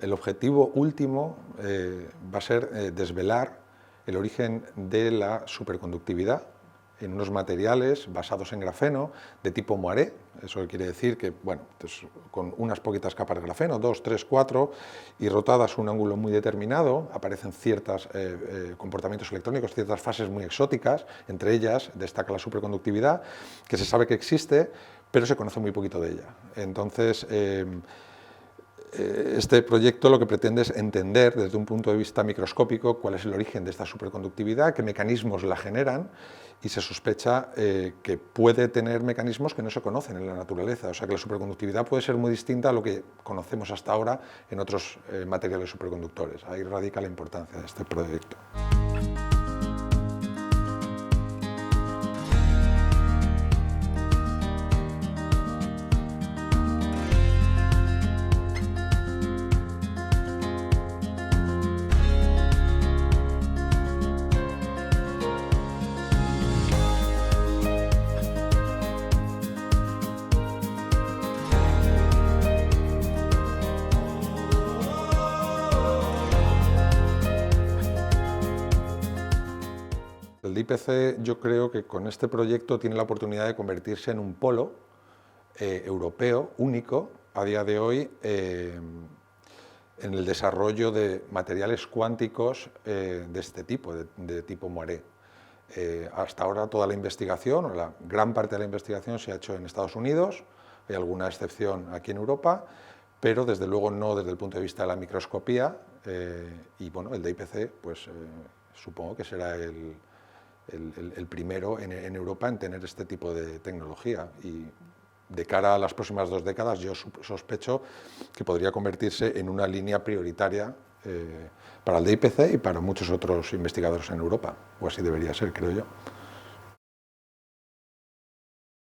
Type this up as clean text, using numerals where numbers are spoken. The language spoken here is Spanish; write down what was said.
El objetivo último va a ser desvelar el origen de la superconductividad en unos materiales basados en grafeno de tipo moiré. Eso quiere decir que, bueno, pues con unas poquitas capas de grafeno, 2, 3, 4, y rotadas a un ángulo muy determinado, aparecen ciertos comportamientos electrónicos, ciertas fases muy exóticas, entre ellas destaca la superconductividad, que se sabe que existe, pero se conoce muy poquito de ella. Entonces, este proyecto lo que pretende es entender desde un punto de vista microscópico cuál es el origen de esta superconductividad, qué mecanismos la generan, y se sospecha que puede tener mecanismos que no se conocen en la naturaleza. O sea que la superconductividad puede ser muy distinta a lo que conocemos hasta ahora en otros materiales superconductores. Ahí radica la importancia de este proyecto. El DIPC, yo creo que con este proyecto tiene la oportunidad de convertirse en un polo europeo único a día de hoy en el desarrollo de materiales cuánticos de este tipo, de tipo moiré. Hasta ahora toda la investigación, o la gran parte de la investigación se ha hecho en Estados Unidos, hay alguna excepción aquí en Europa, pero desde luego no desde el punto de vista de la microscopía, y bueno, el DIPC pues supongo que será el primero en Europa en tener este tipo de tecnología, y de cara a las próximas 2 décadas yo sospecho que podría convertirse en una línea prioritaria para el DIPC y para muchos otros investigadores en Europa, o así debería ser, creo yo.